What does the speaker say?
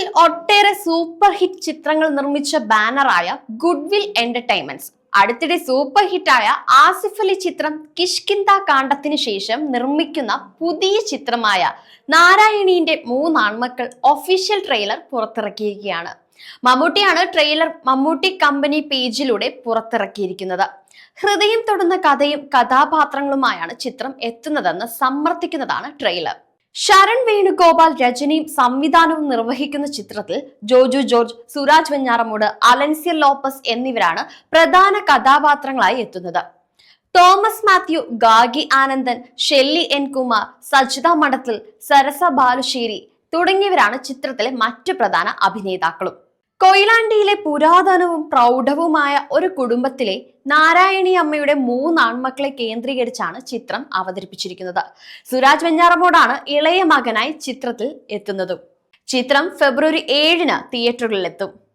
മലയാളത്തിൽ ഒട്ടേറെ super hit ചിത്രങ്ങൾ നിർമ്മിച്ച ബാനറായ ഗുഡ്വിൽ എന്റർടൈൻമെന്റ്സ് അടുത്തിടെ സൂപ്പർ ഹിറ്റായ ആസിഫ് അലി ചിത്രം കിഷ്കിന്ത കാണ്ഡത്തിന് ശേഷം നിർമ്മിക്കുന്ന പുതിയ ചിത്രമായ നാരായണീന്റെ മൂന്നാൺമക്കൾ ഒഫീഷ്യൽ ട്രെയിലർ പുറത്തിറക്കിയിരിക്കുകയാണ്. മമ്മൂട്ടിയാണ് ട്രെയിലർ മമ്മൂട്ടി കമ്പനി പേജിലൂടെ പുറത്തിറക്കിയിരിക്കുന്നത്. ഹൃദയം തൊടുന്ന കഥയും കഥാപാത്രങ്ങളുമായാണ് ചിത്രം എത്തുന്നതെന്ന് സമർത്ഥിക്കുന്നതാണ് ട്രെയിലർ. ശരൺ വേണുഗോപാൽ രചനയും സംവിധാനവും നിർവഹിക്കുന്ന ചിത്രത്തിൽ ജോജു ജോർജ്, സുരാജ് വെഞ്ഞാറമൂട്, അലൻസിയ ലോപ്പസ് എന്നിവരാണ് പ്രധാന കഥാപാത്രങ്ങളായി എത്തുന്നത്. തോമസ് മാത്യു, ഗാഗി ആനന്ദൻ, ഷെല്ലി എൻ കുമാർ, സജിത മഠത്തിൽ, സരസ ബാലുശ്ശേരി തുടങ്ങിയവരാണ് ചിത്രത്തിലെ മറ്റു പ്രധാന അഭിനേതാക്കളും. കൊയിലാണ്ടിയിലെ പുരാതനവും പ്രൗഢവുമായ ഒരു കുടുംബത്തിലെ നാരായണി അമ്മയുടെ മൂന്നാൺമക്കളെ കേന്ദ്രീകരിച്ചാണ് ചിത്രം അവതരിപ്പിച്ചിരിക്കുന്നത്. സുരാജ് വെഞ്ഞാറമൂടാണ് ഇളയ മകനായി ചിത്രത്തിൽ എത്തുന്നതും. ചിത്രം ഫെബ്രുവരി 7-ന് തിയേറ്ററുകളിലെത്തും.